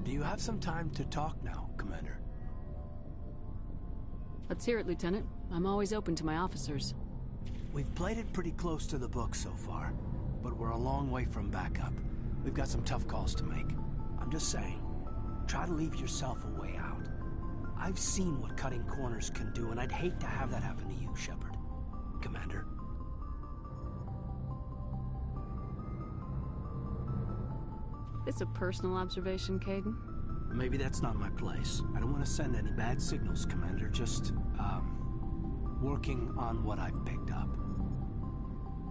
Do you have some time to talk now, Commander? Let's hear it, Lieutenant. I'm always open to my officers. We've played it pretty close to the book so far, but we're a long way from backup. We've got some tough calls to make. I'm just saying, try to leave yourself a way out. I've seen what cutting corners can do, and I'd hate to have that happen to you, Shepard. Commander. This a personal observation, Kaidan? Maybe that's not my place. I don't want to send any bad signals, Commander. Just, working on what I've picked up.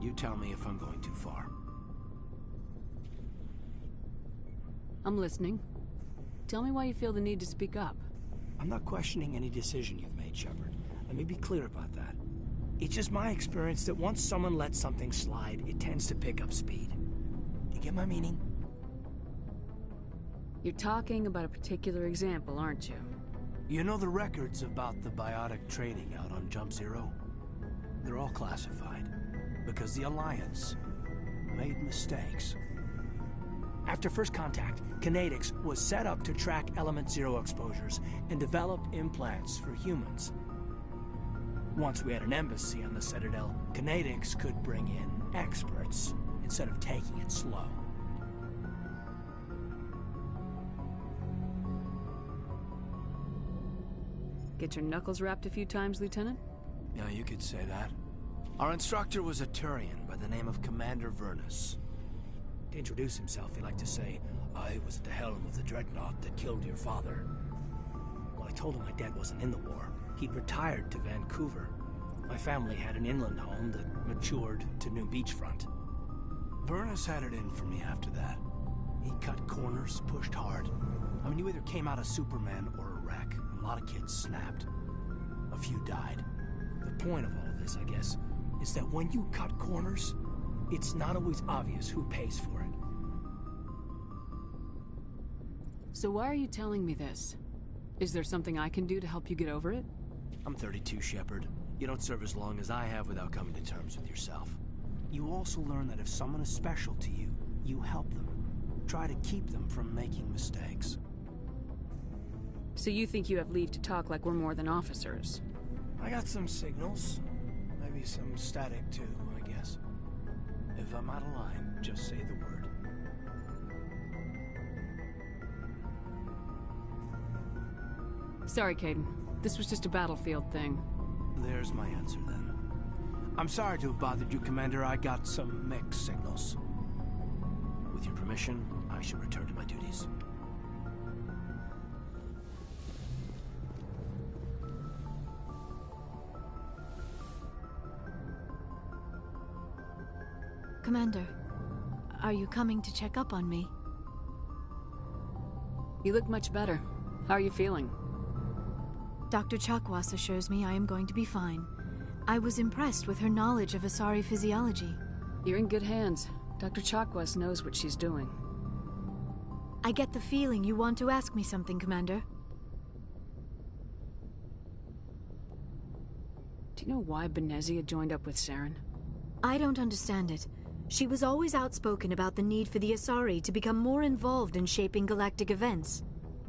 You tell me if I'm going too far. I'm listening. Tell me why you feel the need to speak up. I'm not questioning any decision you've made, Shepard. Let me be clear about that. It's just my experience that once someone lets something slide, it tends to pick up speed. You get my meaning? You're talking about a particular example, aren't you? You know the records about the biotic trading out on Jump Zero? They're all classified, because the Alliance made mistakes. After first contact, Kinetics was set up to track Element Zero exposures and develop implants for humans. Once we had an embassy on the Citadel, Kinetics could bring in experts instead of taking it slow. Get your knuckles rapped a few times, Lieutenant? Yeah, you could say that. Our instructor was a Turian by the name of Commander Vernus. To introduce himself, he liked to say, "I was at the helm of the dreadnought that killed your father." Well, I told him my dad wasn't in the war. He'd retired to Vancouver. My family had an inland home that matured to New Beachfront. Vernus had it in for me after that. He cut corners, pushed hard. I mean, you either came out a Superman or a wreck. A lot of kids snapped. A few died. The point of all of this, I guess, is that when you cut corners, it's not always obvious who pays for it. So why are you telling me this? Is there something I can do to help you get over it? I'm 32, Shepard. You don't serve as long as I have without coming to terms with yourself. You also learn that if someone is special to you, you help them. Try to keep them from making mistakes. So you think you have leave to talk like we're more than officers? I got some signals. Maybe some static too, I guess. If I'm out of line, just say the word. Sorry, Kaidan. This was just a battlefield thing. There's my answer then. I'm sorry to have bothered you, Commander. I got some mixed signals. With your permission, I should return to my duties. Commander, are you coming to check up on me? You look much better. How are you feeling? Dr. Chakwas assures me I am going to be fine. I was impressed with her knowledge of Asari physiology. You're in good hands. Dr. Chakwas knows what she's doing. I get the feeling you want to ask me something, Commander. Do you know why Benezia joined up with Saren? I don't understand it. She was always outspoken about the need for the Asari to become more involved in shaping galactic events.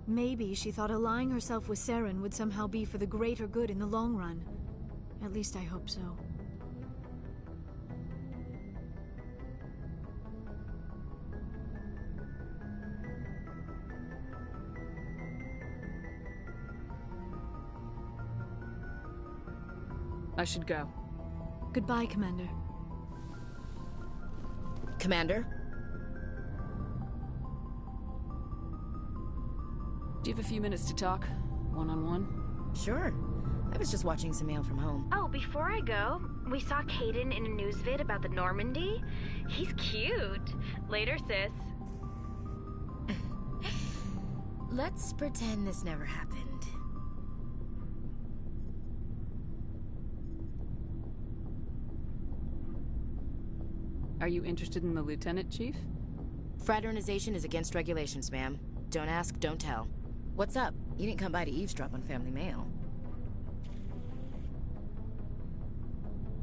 Maybe she thought allying herself with Saren would somehow be for the greater good in the long run. At least I hope so. I should go. Goodbye, Commander. Commander? Do you have a few minutes to talk? One-on-one? Sure. I was just watching some mail from home. Oh, before I go, we saw Kaidan in a news vid about the Normandy. He's cute. Later, sis. Let's pretend this never happened. Are you interested in the Lieutenant, Chief? Fraternization is against regulations, ma'am. Don't ask, don't tell. What's up? You didn't come by to eavesdrop on family mail.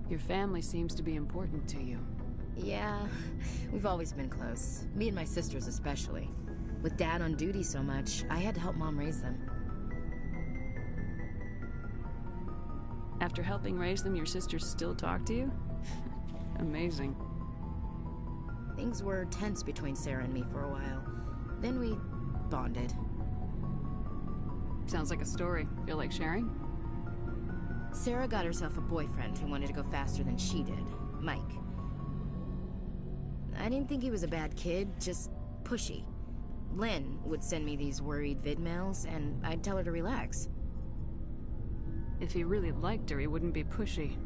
Your family seems to be important to you. Yeah, we've always been close. Me and my sisters especially. With Dad on duty so much, I had to help Mom raise them. After helping raise them, your sisters still talk to you? Amazing. Things were tense between Sarah and me for a while. Then we bonded. Sounds like a story. Feel like sharing? Sarah got herself a boyfriend who wanted to go faster than she did, Mike. I didn't think he was a bad kid, just pushy. Lynn would send me these worried vid mails, and I'd tell her to relax. If he really liked her, he wouldn't be pushy.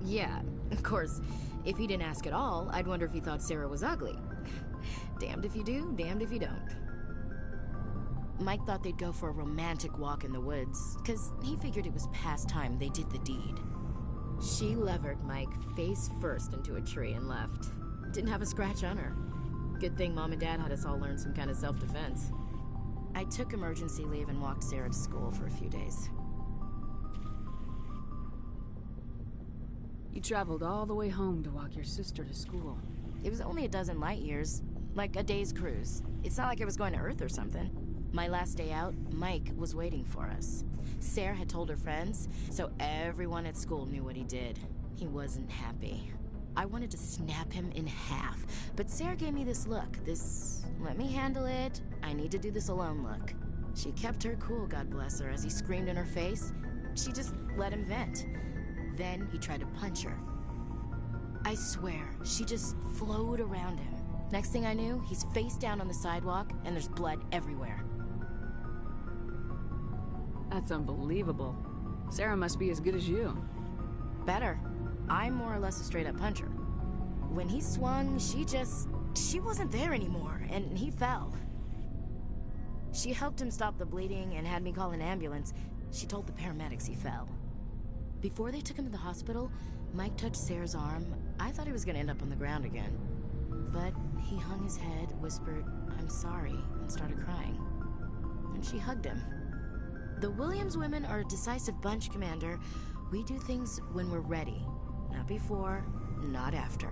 Yeah, of course, if he didn't ask at all, I'd wonder if he thought Sarah was ugly. Damned if you do, damned if you don't. Mike thought they'd go for a romantic walk in the woods, because he figured it was past time they did the deed. She levered Mike face first into a tree and left. Didn't have a scratch on her. Good thing Mom and Dad had us all learn some kind of self-defense. I took emergency leave and walked Sarah to school for a few days. You traveled all the way home to walk your sister to school. It was only a dozen light years, like a day's cruise. It's not like I was going to Earth or something. My last day out, Mike was waiting for us. Sarah had told her friends, so everyone at school knew what he did. He wasn't happy. I wanted to snap him in half, but Sarah gave me this look, this let me handle it, I need to do this alone look. She kept her cool, God bless her, as he screamed in her face. She just let him vent. Then he tried to punch her. I swear, she just flowed around him. Next thing I knew, he's face down on the sidewalk, and there's blood everywhere. That's unbelievable. Sarah must be as good as you. Better. I'm more or less a straight-up puncher. When he swung, she wasn't there anymore, and he fell. She helped him stop the bleeding and had me call an ambulance. She told the paramedics he fell. Before they took him to the hospital, Mike touched Sarah's arm. I thought he was gonna end up on the ground again. But he hung his head, whispered, "I'm sorry," and started crying. And she hugged him. The Williams women are a decisive bunch, Commander. We do things when we're ready. Not before, not after.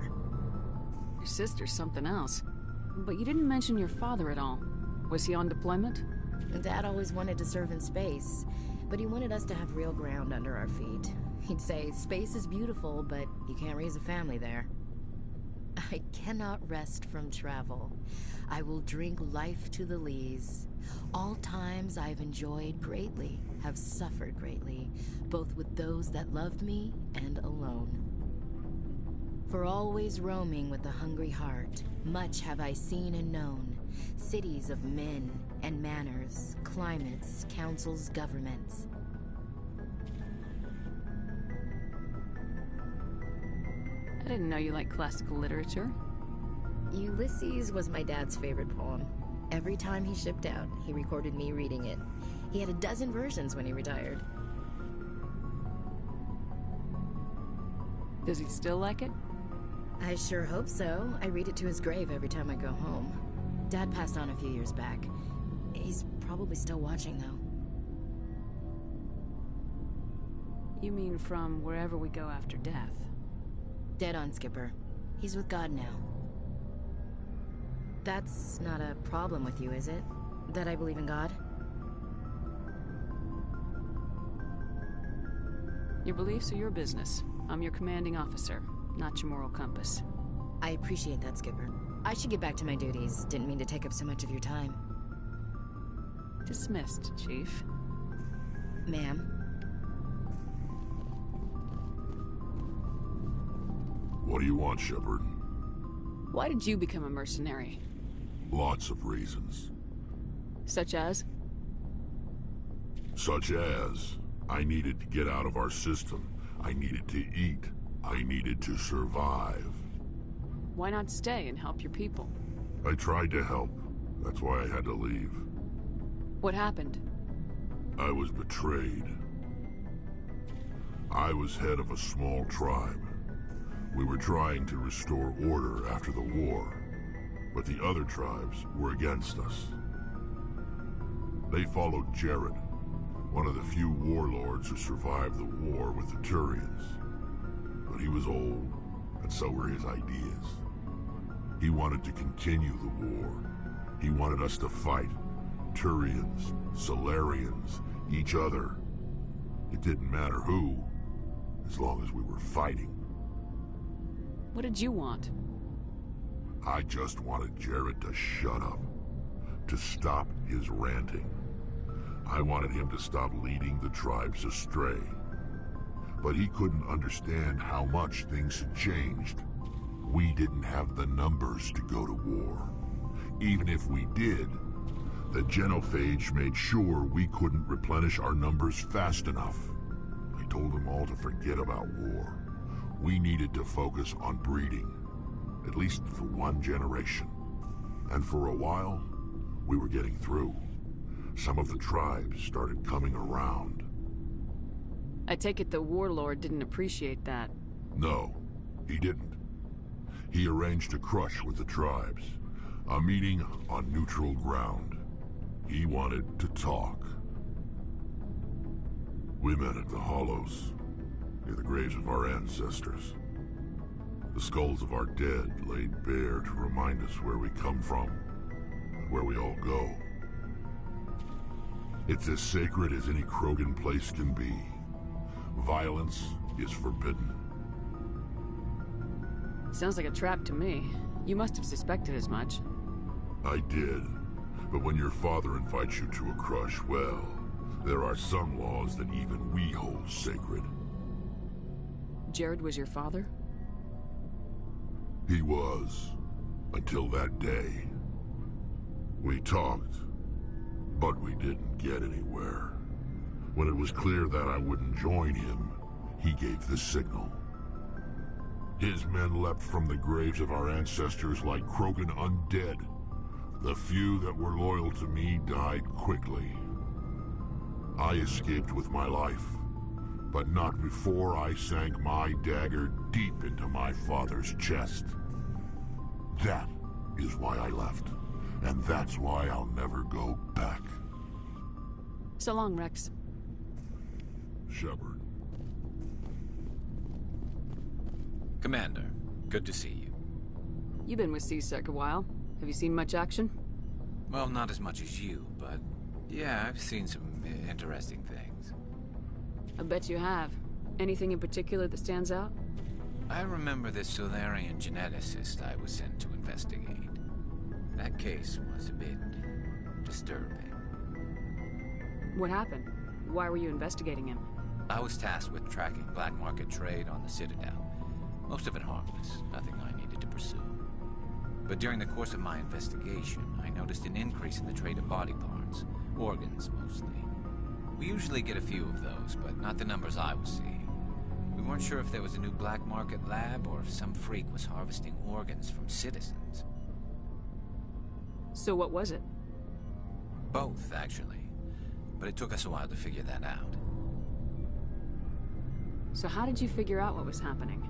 Your sister's something else. But you didn't mention your father at all. Was he on deployment? Dad always wanted to serve in space, but he wanted us to have real ground under our feet. He'd say, space is beautiful, but you can't raise a family there. I cannot rest from travel. I will drink life to the lees. All times I've enjoyed greatly, have suffered greatly, both with those that loved me and alone. For always roaming with a hungry heart, much have I seen and known, cities of men and manners, climates, councils, governments. I didn't know you liked classical literature. Ulysses was my dad's favorite poem. Every time he shipped out, he recorded me reading it. He had a dozen versions when he retired. Does he still like it? I sure hope so. I read it to his grave every time I go home. Dad passed on a few years back. He's probably still watching, though. You mean from wherever we go after death? Dead on, Skipper. He's with God now. That's not a problem with you, is it? That I believe in God? Your beliefs are your business. I'm your commanding officer, not your moral compass. I appreciate that, Skipper. I should get back to my duties. Didn't mean to take up so much of your time. Dismissed, Chief. Ma'am? What do you want, Shepard? Why did you become a mercenary? Lots of reasons. Such as? Such as, I needed to get out of our system. I needed to eat. I needed to survive. Why not stay and help your people? I tried to help. That's why I had to leave. What happened? I was betrayed. I was head of a small tribe. We were trying to restore order after the war, but the other tribes were against us. They followed Jared, one of the few warlords who survived the war with the Turians. But he was old, and so were his ideas. He wanted to continue the war. He wanted us to fight. Turians, Solarians, each other. It didn't matter who, as long as we were fighting. What did you want? I just wanted Jared to shut up. To stop his ranting. I wanted him to stop leading the tribes astray. But he couldn't understand how much things had changed. We didn't have the numbers to go to war. Even if we did, the genophage made sure we couldn't replenish our numbers fast enough. I told them all to forget about war. We needed to focus on breeding, at least for one generation. And for a while, we were getting through. Some of the tribes started coming around. I take it the warlord didn't appreciate that. No, he didn't. He arranged a crush with the tribes. A meeting on neutral ground. He wanted to talk. We met at the Hollows, near the graves of our ancestors. The skulls of our dead laid bare to remind us where we come from, and where we all go. It's as sacred as any Krogan place can be. Violence is forbidden. Sounds like a trap to me. You must have suspected as much. I did. But when your father invites you to a crush, well, there are some laws that even we hold sacred. Jared was your father? He was. Until that day. We talked, but we didn't get anywhere. When it was clear that I wouldn't join him, he gave the signal. His men leapt from the graves of our ancestors like Krogan undead. The few that were loyal to me died quickly. I escaped with my life, but not before I sank my dagger deep into my father's chest. That is why I left, and that's why I'll never go back. So long, Rex. Shepard. Commander, good to see you. You've been with C-Sec a while. Have you seen much action? Well, not as much as you, but yeah, I've seen some interesting things. I bet you have. Anything in particular that stands out? I remember this Solarian geneticist I was sent to investigate. That case was a bit disturbing. What happened? Why were you investigating him? I was tasked with tracking black market trade on the Citadel. Most of it harmless, nothing I needed to pursue. But during the course of my investigation, I noticed an increase in the trade of body parts, organs mostly. We usually get a few of those, but not the numbers I was seeing. We weren't sure if there was a new black market lab or if some freak was harvesting organs from citizens. So what was it? Both, actually. But it took us a while to figure that out. So how did you figure out what was happening?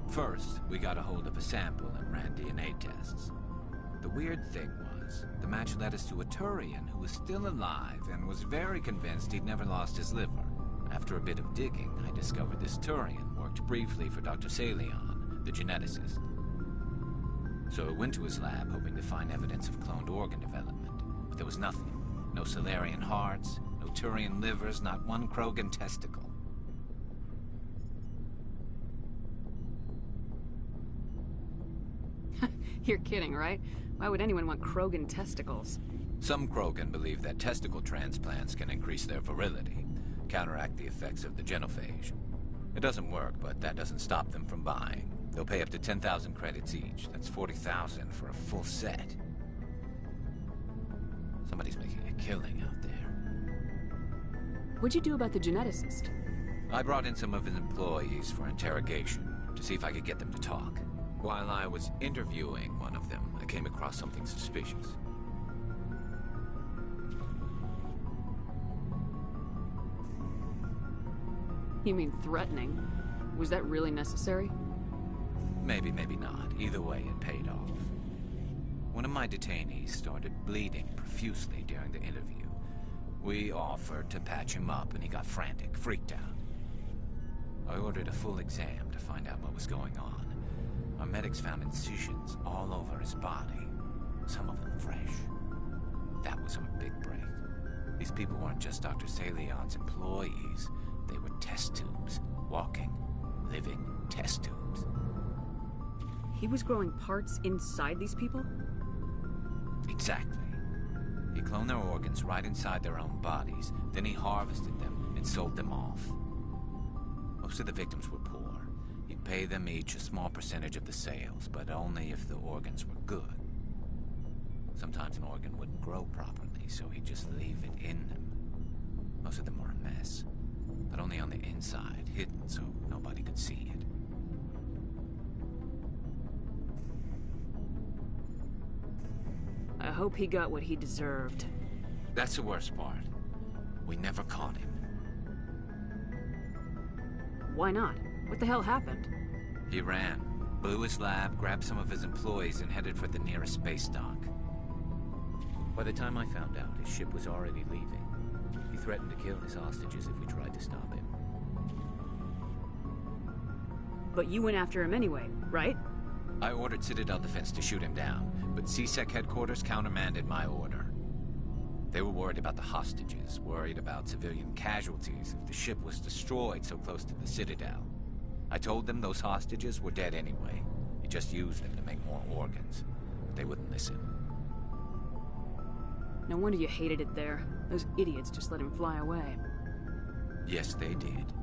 First, we got a hold of a sample and ran DNA tests. The weird thing was, the match led us to a Turian who was still alive and was very convinced he'd never lost his liver. After a bit of digging, I discovered this Turian worked briefly for Dr. Salion, the geneticist. So I went to his lab hoping to find evidence of cloned organ development, but there was nothing. No Solarian hearts, no Turian livers, not one Krogan testicle. You're kidding, right? Why would anyone want Krogan testicles? Some Krogan believe that testicle transplants can increase their virility, counteract the effects of the genophage. It doesn't work, but that doesn't stop them from buying. They'll pay up to 10,000 credits each. That's 40,000 for a full set. Somebody's making a killing out there. What'd you do about the geneticist? I brought in some of his employees for interrogation, to see if I could get them to talk. While I was interviewing one of them, I came across something suspicious. You mean threatening? Was that really necessary? Maybe, maybe not. Either way, it paid off. One of my detainees started bleeding profusely during the interview. We offered to patch him up, and he got frantic, freaked out. I ordered a full exam to find out what was going on. Our medics found incisions all over his body. some of them fresh. That was our big break. These people weren't just Dr. Salion's employees. They were test tubes. Walking, living test tubes. He was growing parts inside these people? Exactly. He cloned their organs right inside their own bodies, then he harvested them and sold them off. Most of the victims were poor. He'd pay them each a small percentage of the sales, but only if the organs were good. Sometimes an organ wouldn't grow properly, so he'd just leave it in them. Most of them were a mess, but only on the inside, hidden so nobody could see it. I hope he got what he deserved. That's the worst part. We never caught him. Why not? What the hell happened? He ran, blew his lab, grabbed some of his employees, and headed for the nearest space dock. By the time I found out, his ship was already leaving. He threatened to kill his hostages if we tried to stop him. But you went after him anyway, right? I ordered Citadel Defense to shoot him down, but CSEC headquarters countermanded my order. They were worried about the hostages, worried about civilian casualties if the ship was destroyed so close to the Citadel. I told them those hostages were dead anyway. He just used them to make more organs. But they wouldn't listen. No wonder you hated it there. Those idiots just let him fly away. Yes, they did.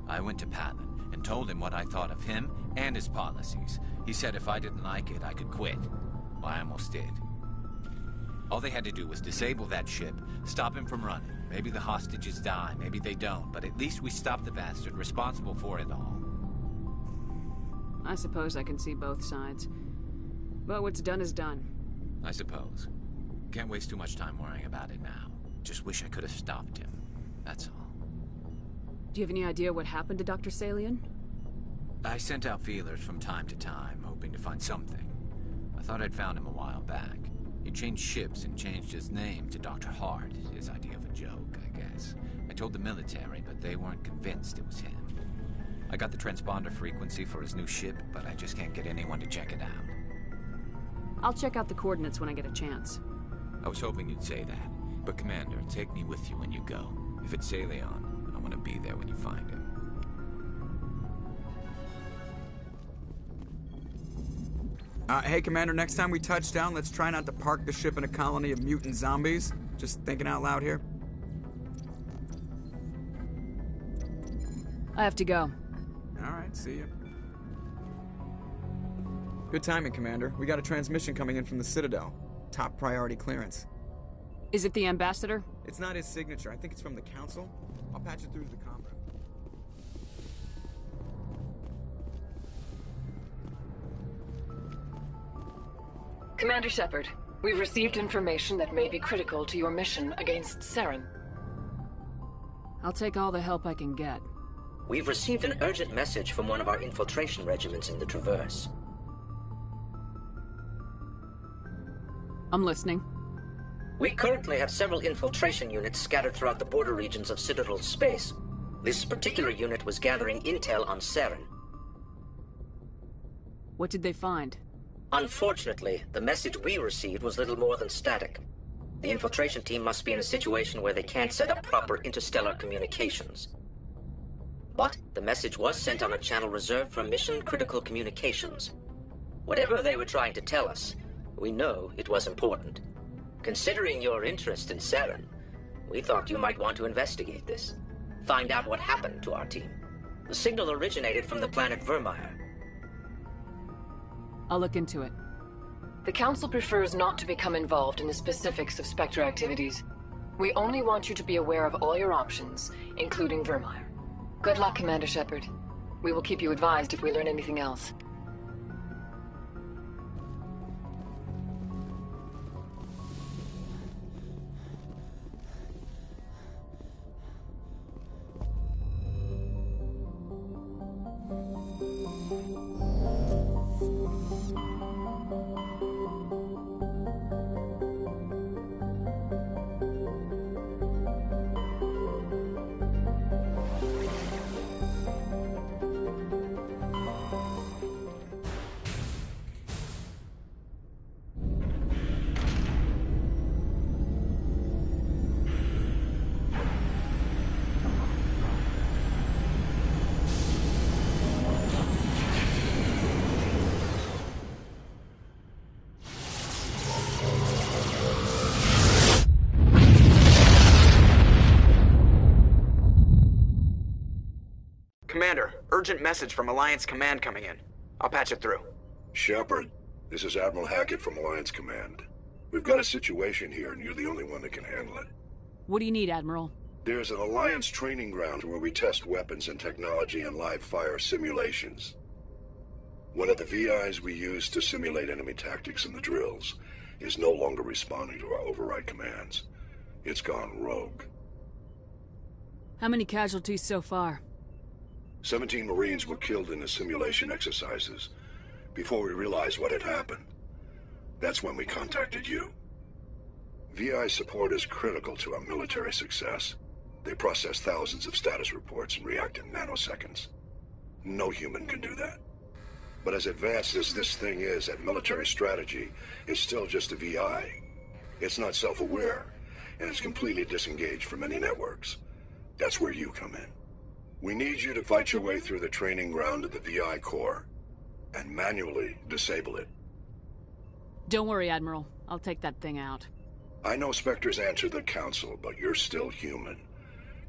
I went to Palin and told him what I thought of him and his policies. He said if I didn't like it, I could quit. Well, I almost did. All they had to do was disable that ship, stop him from running. Maybe the hostages die, maybe they don't, but at least we stopped the bastard responsible for it all. I suppose I can see both sides. But what's done is done. I suppose. Can't waste too much time worrying about it now. Just wish I could have stopped him. That's all. Do you have any idea what happened to Dr. Salion? I sent out feelers from time to time, hoping to find something. I thought I'd found him a while back. He changed ships and changed his name to Dr. Hart, his idea of a joke, I guess. I told the military, but they weren't convinced it was him. I got the transponder frequency for his new ship, but I just can't get anyone to check it out. I'll check out the coordinates when I get a chance. I was hoping you'd say that, but Commander, take me with you when you go. If it's Salion, I want to be there when you find him. Hey, Commander, next time we touch down, let's try not to park the ship in a colony of mutant zombies. Just thinking out loud here. I have to go. Alright, see you. Good timing, Commander. We got a transmission coming in from the Citadel. Top priority clearance. Is it the ambassador? It's not his signature. I think it's from the Council. I'll patch it through to the comm room. Commander Shepard, we've received information that may be critical to your mission against Saren. I'll take all the help I can get. We've received an urgent message from one of our infiltration regiments in the Traverse. I'm listening. We currently have several infiltration units scattered throughout the border regions of Citadel space. This particular unit was gathering intel on Saren. What did they find? Unfortunately, the message we received was little more than static. The infiltration team must be in a situation where they can't set up proper interstellar communications. But the message was sent on a channel reserved for mission-critical communications. Whatever they were trying to tell us, we know it was important. Considering your interest in Saren, we thought you might want to investigate this. Find out what happened to our team. The signal originated from the planet Vermeer. I'll look into it. The Council prefers not to become involved in the specifics of Spectre activities. We only want you to be aware of all your options, including Vermeer. Good luck, Commander Shepard. We will keep you advised if we learn anything else. Commander, urgent message from Alliance Command coming in. I'll patch it through. Shepard, this is Admiral Hackett from Alliance Command. We've got a situation here, and you're the only one that can handle it. What do you need, Admiral? There's an Alliance training ground where we test weapons and technology in live-fire simulations. One of the VIs we use to simulate enemy tactics in the drills is no longer responding to our override commands. It's gone rogue. How many casualties so far? 17 Marines were killed in the simulation exercises before we realized what had happened. That's when we contacted you. VI support is critical to our military success. They process thousands of status reports and react in nanoseconds. No human can do that. But as advanced as this thing is at military strategy, it's still just a VI. It's not self-aware, and it's completely disengaged from any networks. That's where you come in. We need you to fight your way through the training ground of the VI core, and manually disable it. Don't worry, Admiral. I'll take that thing out. I know Spectres answer the Council, but you're still human.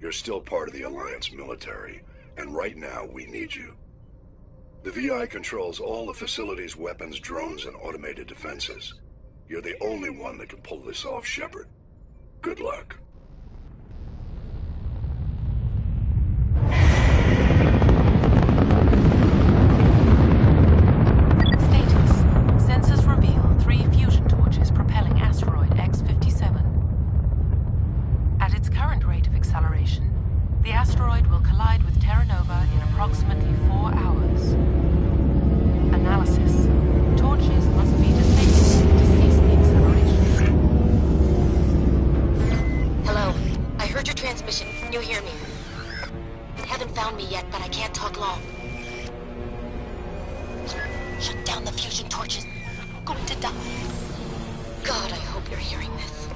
You're still part of the Alliance military, and right now we need you. The VI controls all the facility's weapons, drones, and automated defenses. You're the only one that can pull this off, Shepard. Good luck. Status. Sensors reveal 3 fusion torches propelling asteroid X-57. At its current rate of acceleration, the asteroid will collide with Terra Nova in approximately 4 hours. Analysis. Torches must be disabled to cease the acceleration. Hello. I heard your transmission. You hear me? Haven't found me yet, but I can't talk long. Shut down the fusion torches. I'm going to die. God, I hope you're hearing this.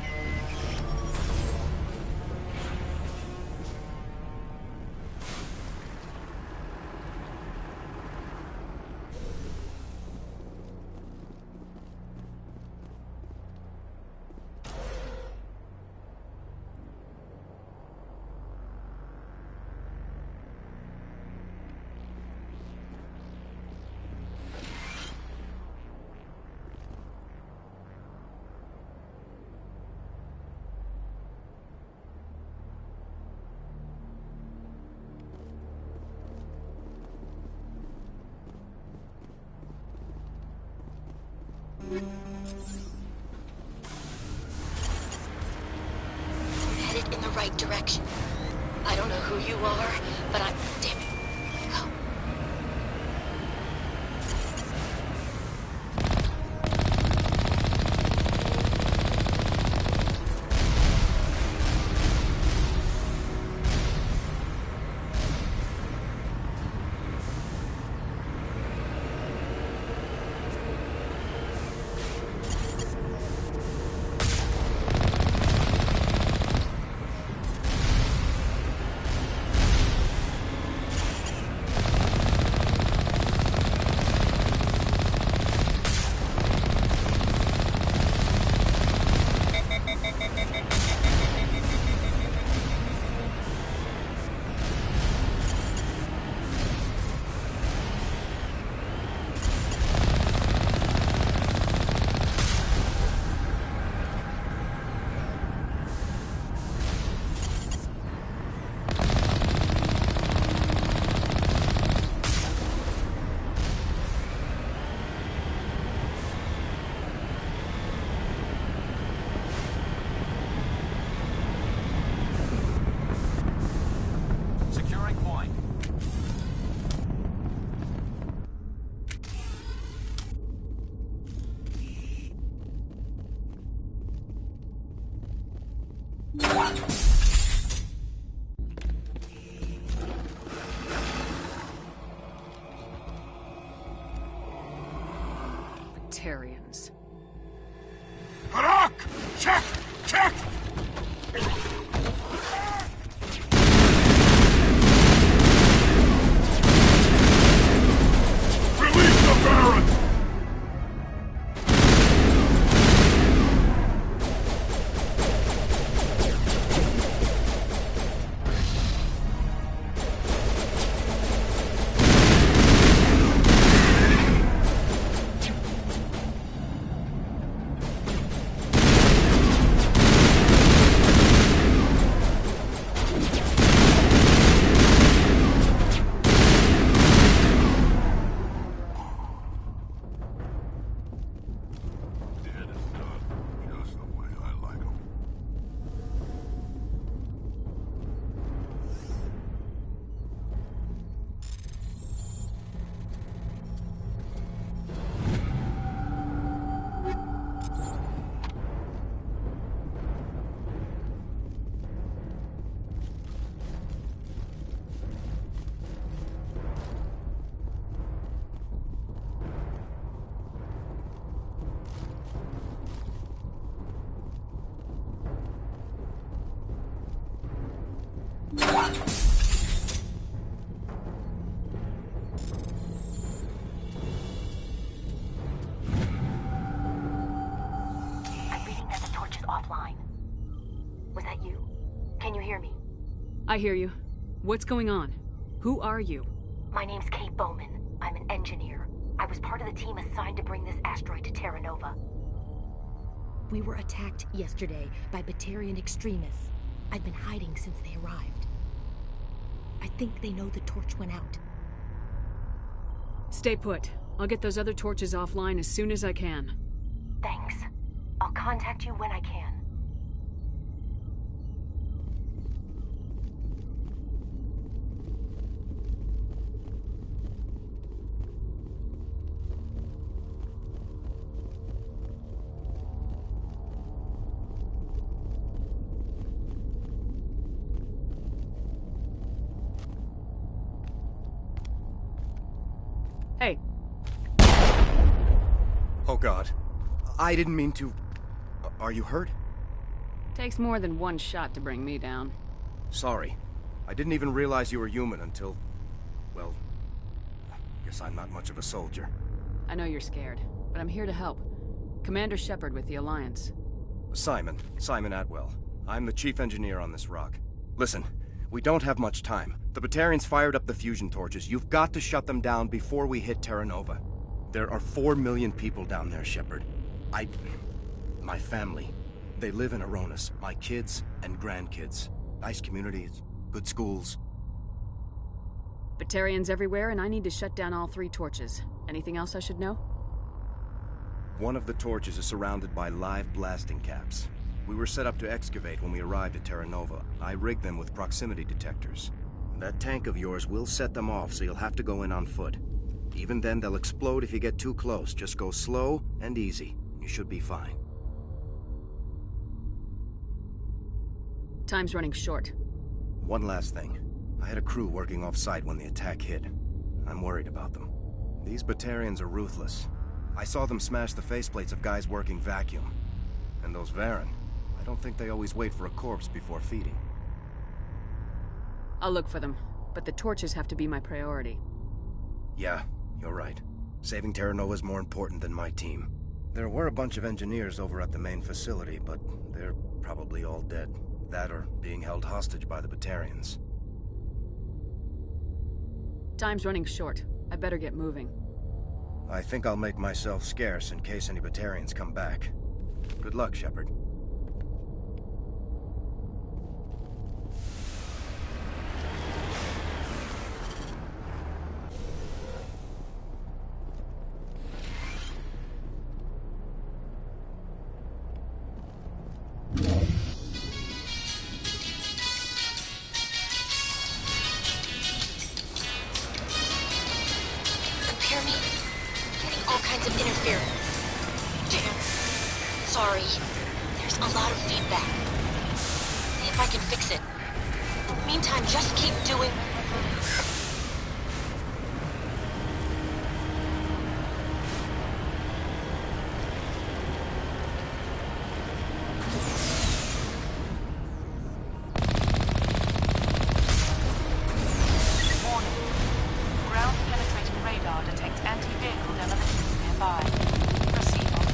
Headed in the right direction. I don't know who you are, but I'm... Damn it. Go. Batarians. Harak! Check! Check! Release the Baron! I hear you. What's going on? Who are you? My name's Kate Bowman. I'm an engineer. I was part of the team assigned to bring this asteroid to Terra Nova. We were attacked yesterday by Batarian extremists. I've been hiding since they arrived. I think they know the torch went out. Stay put. I'll get those other torches offline as soon as I can. Thanks. I'll contact you when I can. Hey. Oh God. I didn't mean to... Are you hurt? Takes more than one shot to bring me down. Sorry. I didn't even realize you were human until... Well... I guess I'm not much of a soldier. I know you're scared, but I'm here to help. Commander Shepard with the Alliance. Simon Atwell. I'm the chief engineer on this rock. Listen, we don't have much time. The Batarians fired up the fusion torches. You've got to shut them down before we hit Terra Nova. There are 4 million people down there, Shepard. My family. They live in Aronis. My kids and grandkids. Nice communities, good schools. Batarians everywhere, and I need to shut down all 3 torches. Anything else I should know? One of the torches is surrounded by live blasting caps. We were set up to excavate when we arrived at Terra Nova. I rigged them with proximity detectors. That tank of yours will set them off, so you'll have to go in on foot. Even then, they'll explode if you get too close. Just go slow and easy. You should be fine. Time's running short. One last thing. I had a crew working off-site when the attack hit. I'm worried about them. These Batarians are ruthless. I saw them smash the faceplates of guys working vacuum. And those Varren, I don't think they always wait for a corpse before feeding. I'll look for them, but the torches have to be my priority. Yeah, you're right. Saving Terra Nova is more important than my team. There were a bunch of engineers over at the main facility, but they're probably all dead. That or being held hostage by the Batarians. Time's running short. I better get moving. I think I'll make myself scarce in case any Batarians come back. Good luck, Shepard. Sorry. There's a lot of feedback. See if I can fix it. In the meantime, just keep doing... Warning. Ground-penetrating radar detects anti-vehicle demolitions nearby. Proceed on.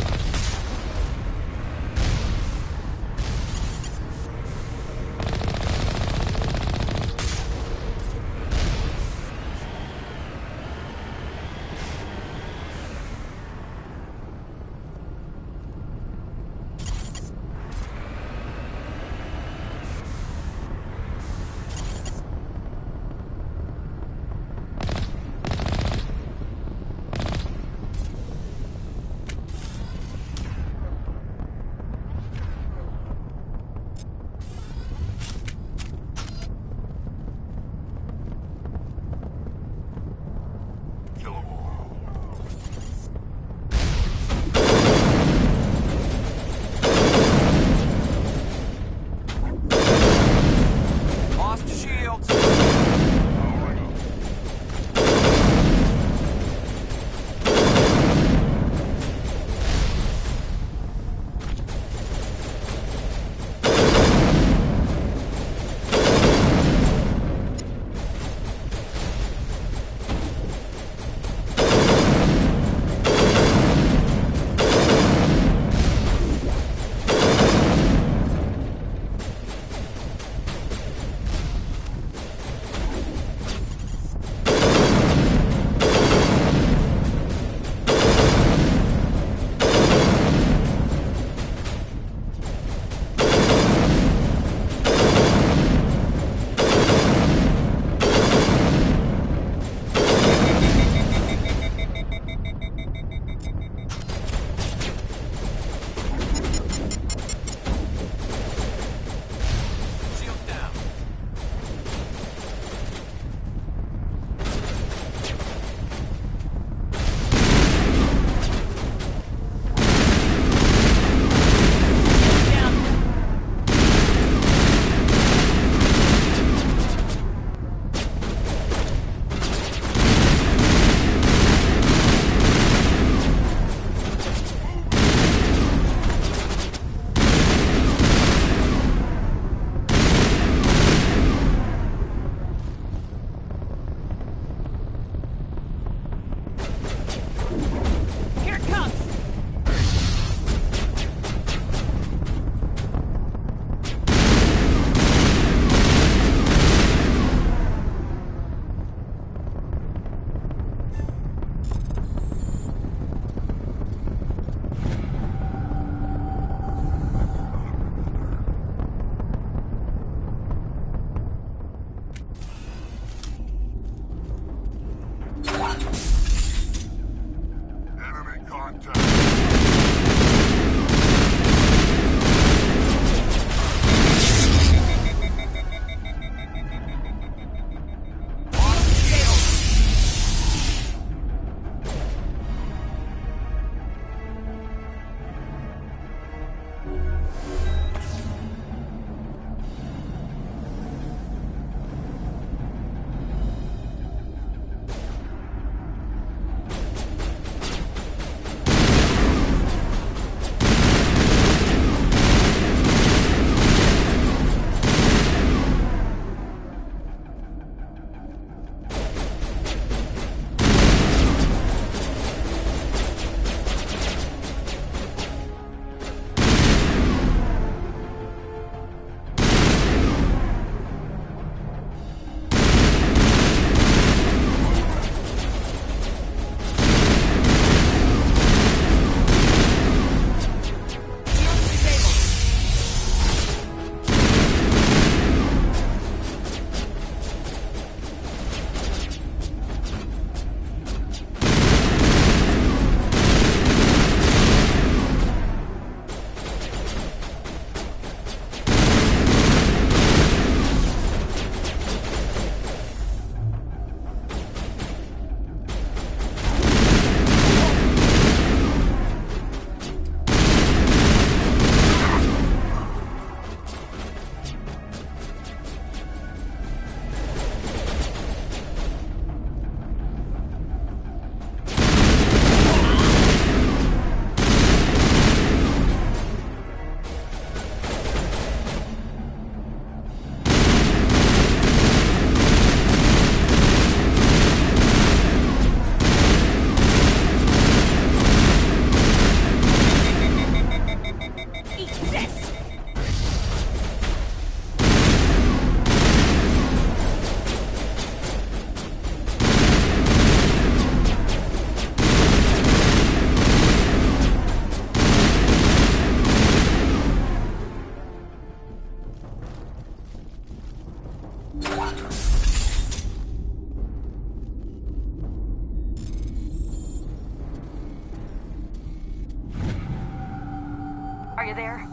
Are you there?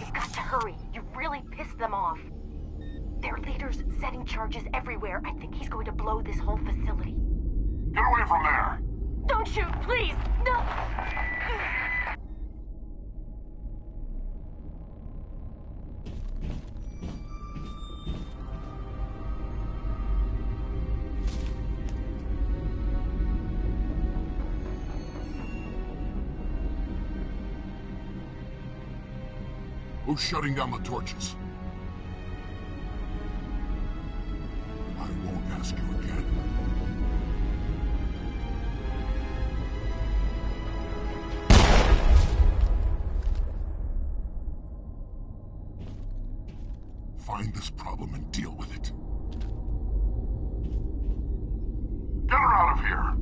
You've got to hurry. You really pissed them off. Their leader's setting charges everywhere. I think he's going to blow this whole facility. Get away from there! Don't shoot, please! No! Who's shutting down the torches? I won't ask you again. Find this problem and deal with it. Get her out of here!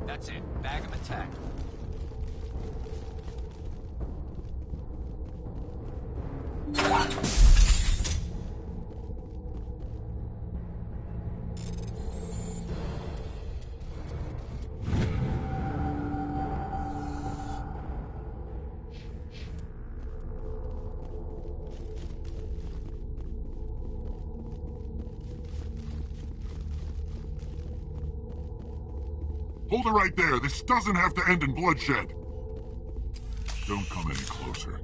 That's it. Bag him attack. Hold it right there. This doesn't have to end in bloodshed. Don't come any closer.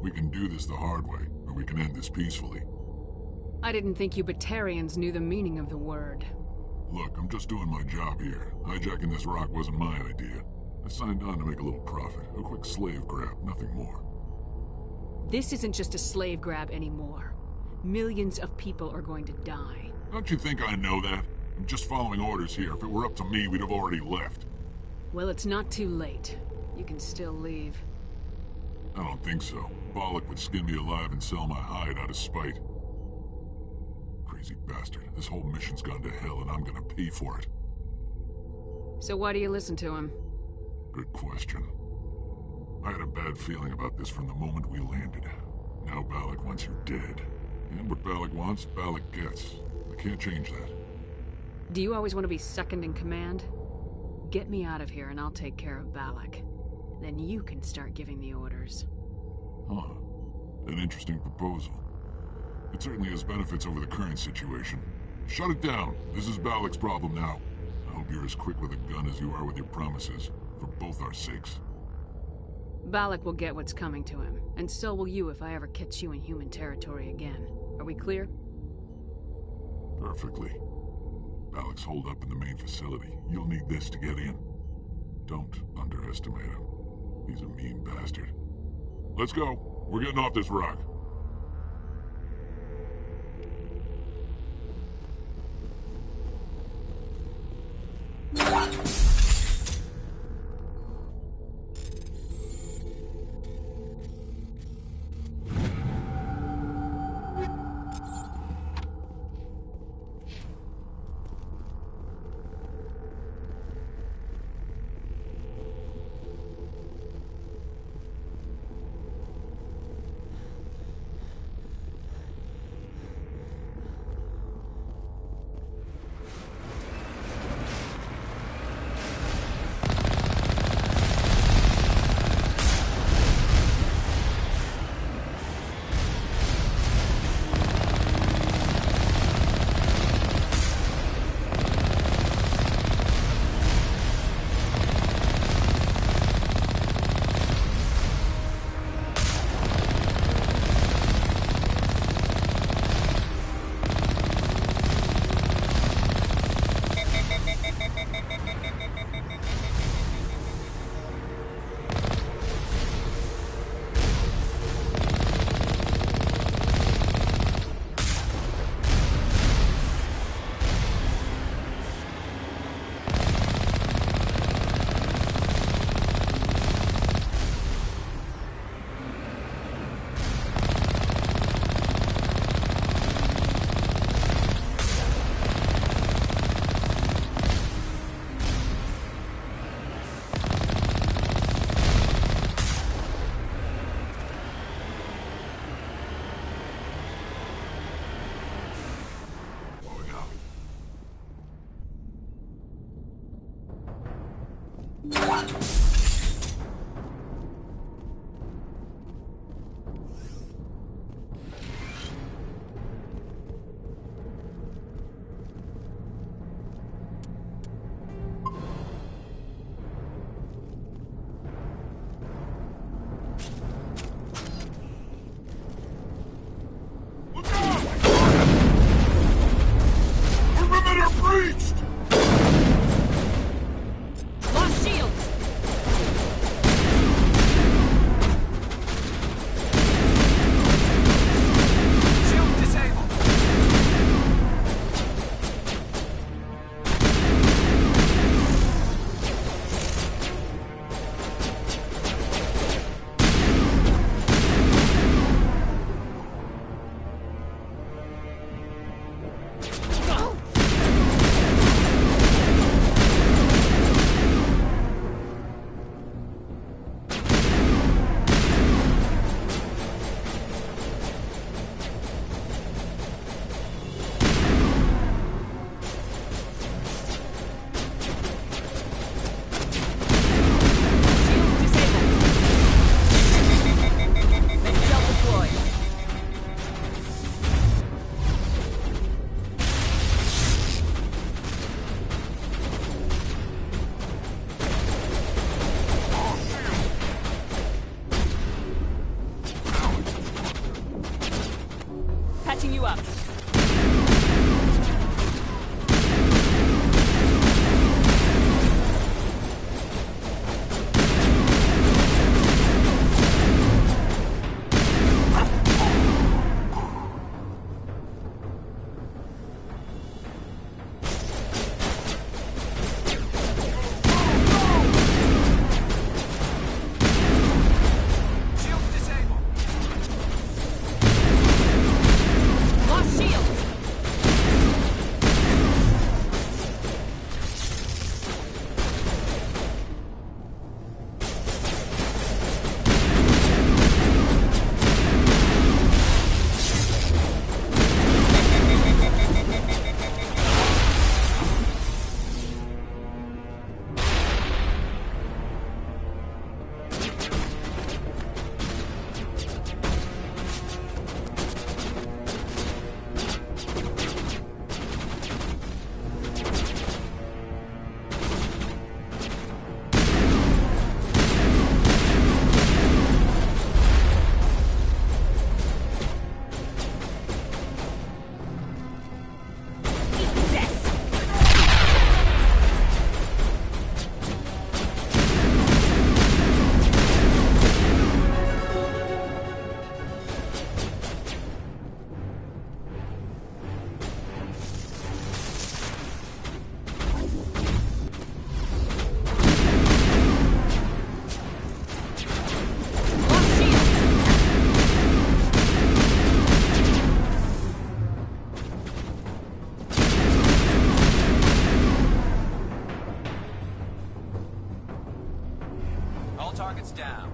We can do this the hard way, or we can end this peacefully. I didn't think you Batarians knew the meaning of the word. Look, I'm just doing my job here. Hijacking this rock wasn't my idea. I signed on to make a little profit. A quick slave grab, nothing more. This isn't just a slave grab anymore. Millions of people are going to die. Don't you think I know that? I'm just following orders here. If it were up to me, we'd have already left. Well, it's not too late. You can still leave. I don't think so. Bollock would skin me alive and sell my hide out of spite. Crazy bastard. This whole mission's gone to hell and I'm gonna pay for it. So why do you listen to him? Good question. I had a bad feeling about this from the moment we landed. Now Bollock wants you dead. And what Balak wants, Balak gets. I can't change that. Do you always want to be second in command? Get me out of here and I'll take care of Balak. Then you can start giving the orders. Huh. An interesting proposal. It certainly has benefits over the current situation. Shut it down. This is Balak's problem now. I hope you're as quick with a gun as you are with your promises, for both our sakes. Balak will get what's coming to him, and so will you if I ever catch you in human territory again. Are we clear? Perfectly. Balak's holed up in the main facility. You'll need this to get in. Don't underestimate him. He's a mean bastard. Let's go. We're getting off this rock. Lost shields! Target's down.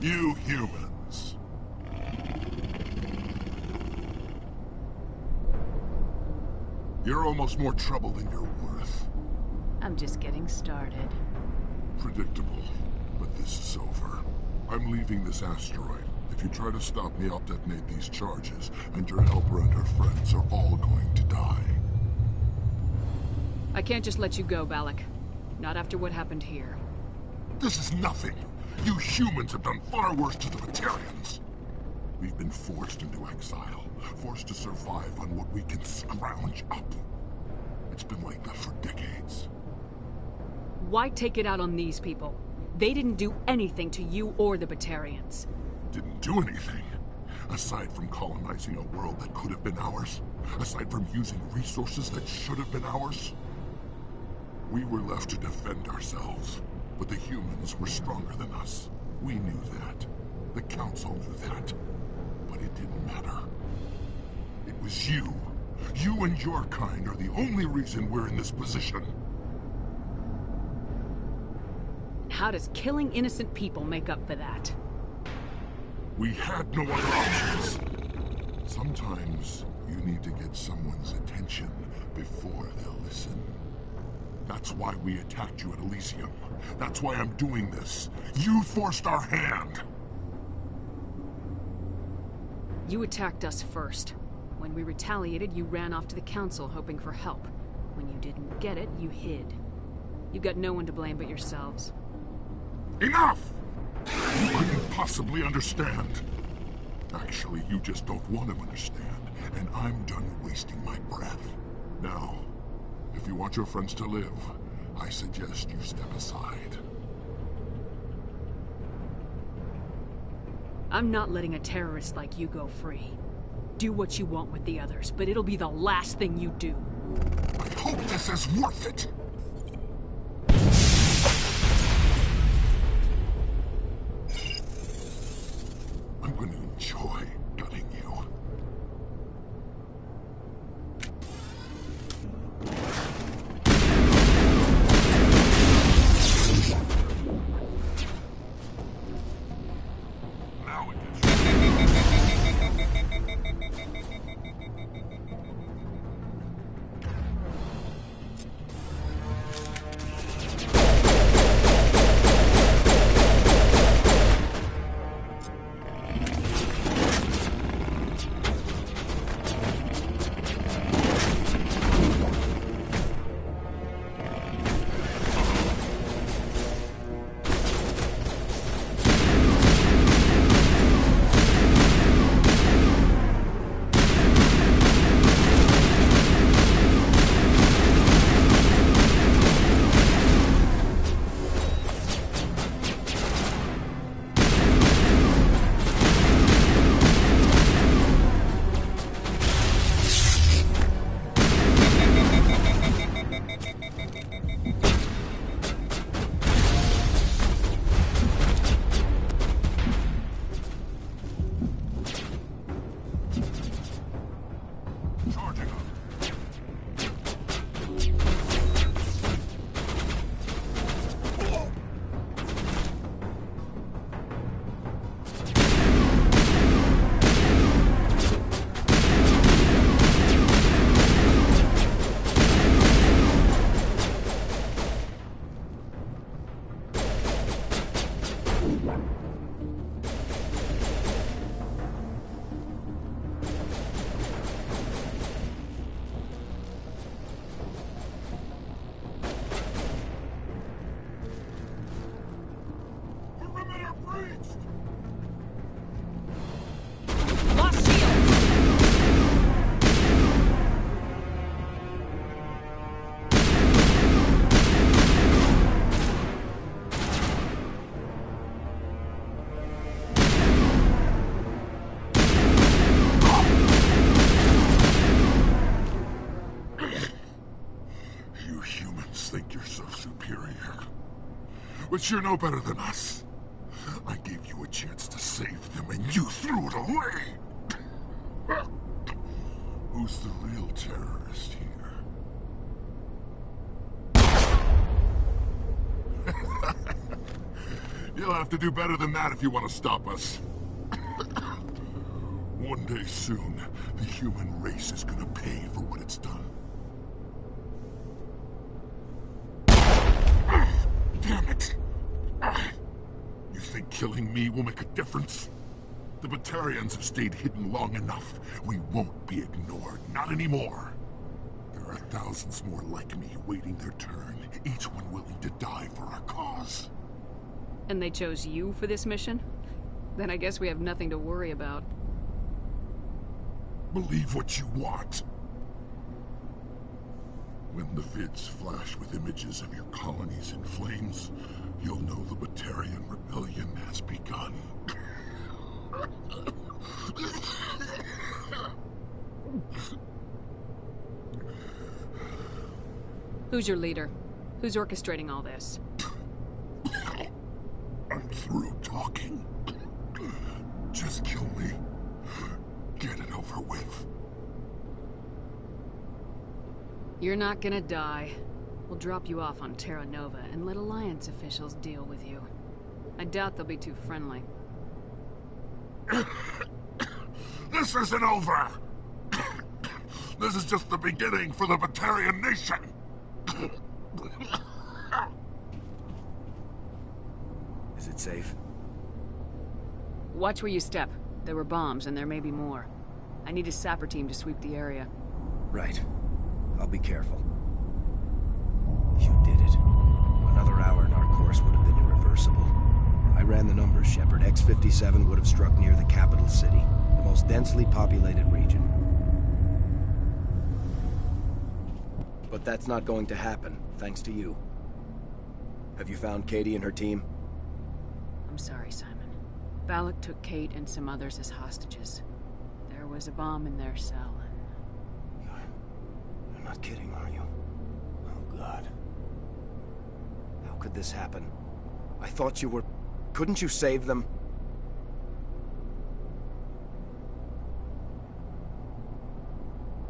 You humans. You're almost more trouble than you're worth. I'm just getting started. Predictable, but this is over. I'm leaving this asteroid. If you try to stop me, I'll detonate these charges, and your helper and her friends are all going to die. I can't just let you go, Balak. Not after what happened here. This is nothing. You humans have done far worse to the Batarians. We've been forced into exile, forced to survive on what we can scrounge up. It's been like that for decades. Why take it out on these people? They didn't do anything to you or the Batarians. Didn't do anything. Aside from colonizing a world that could have been ours. Aside from using resources that should have been ours. We were left to defend ourselves. But the humans were stronger than us. We knew that. The Council knew that. But it didn't matter. It was you. You and your kind are the only reason we're in this position. How does killing innocent people make up for that? We had no other options. Sometimes you need to get someone's attention before they'll listen. That's why we attacked you at Elysium. That's why I'm doing this. You forced our hand. You attacked us first. When we retaliated, you ran off to the Council hoping for help. When you didn't get it, you hid. You've got no one to blame but yourselves. Enough! You couldn't possibly understand. Actually, you just don't want to understand, and I'm done wasting my breath. Now, if you want your friends to live, I suggest you step aside. I'm not letting a terrorist like you go free. Do what you want with the others, but it'll be the last thing you do. I hope this is worth it! I'm going to enjoy gutting you. Now it gets... But you're no better than us. I gave you a chance to save them, and you threw it away! Who's the real terrorist here? You'll have to do better than that if you want to stop us. One day soon, the human race is gonna pay for what it's done. Damn it! You think killing me will make a difference? The Batarians have stayed hidden long enough. We won't be ignored. Not anymore. There are thousands more like me waiting their turn, each one willing to die for our cause. And they chose you for this mission? Then I guess we have nothing to worry about. Believe what you want. When the vids flash with images of your colonies in flames, you'll know the Batarian rebellion has begun. Who's your leader? Who's orchestrating all this? I'm through talking. Just kill me. Get it over with. You're not gonna die. We'll drop you off on Terra Nova and let Alliance officials deal with you. I doubt they'll be too friendly. This isn't over! This is just the beginning for the Batarian nation! Is it safe? Watch where you step. There were bombs, and there may be more. I need a sapper team to sweep the area. Right. I'll be careful. You did it. Another hour and our course would have been irreversible. I ran the numbers, Shepard. X-57 would have struck near the capital city, the most densely populated region. But that's not going to happen, thanks to you. Have you found Katie and her team? I'm sorry, Simon. Balak took Kate and some others as hostages. There was a bomb in their cell, and... You're not kidding, are you? Oh, God. How could this happen? I thought you were... Couldn't you save them?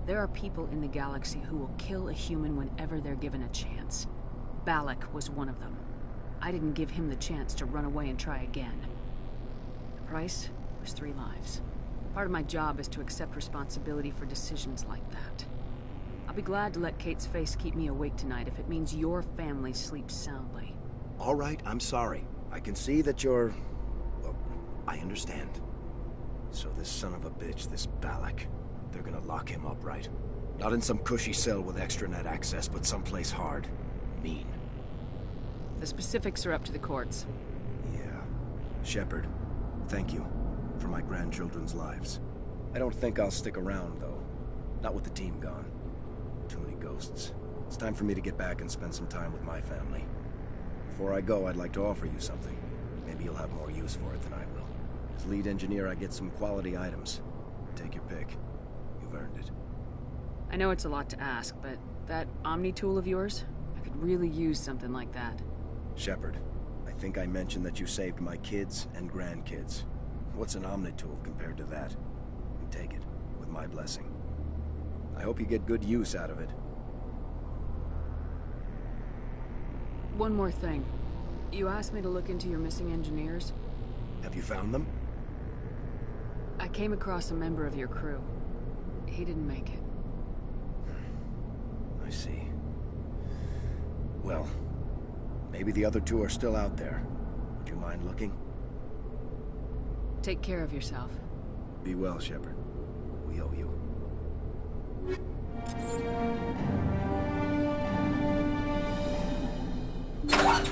There are people in the galaxy who will kill a human whenever they're given a chance. Balak was one of them. I didn't give him the chance to run away and try again. The price was 3 lives. Part of my job is to accept responsibility for decisions like that. I'll be glad to let Kate's face keep me awake tonight if it means your family sleeps soundly. All right, I'm sorry. I can see that you're... Well, I understand. So this son of a bitch, this Balak, they're gonna lock him up, right? Not in some cushy cell with extranet access, but someplace hard. Mean. The specifics are up to the courts. Yeah. Shepard, thank you for my grandchildren's lives. I don't think I'll stick around, though. Not with the team gone. Too many ghosts. It's time for me to get back and spend some time with my family. Before I go, I'd like to offer you something. Maybe you'll have more use for it than I will. As lead engineer, I get some quality items. Take your pick. You've earned it. I know it's a lot to ask, but that Omni tool of yours? I could really use something like that. Shepard, I think I mentioned that you saved my kids and grandkids. What's an Omni tool compared to that? Take it, with my blessing. I hope you get good use out of it. One more thing. You asked me to look into your missing engineers. Have you found them? I came across a member of your crew. He didn't make it. I see. Well, maybe the other 2 are still out there. Would you mind looking? Take care of yourself. Be well, Shepard. We owe you. What?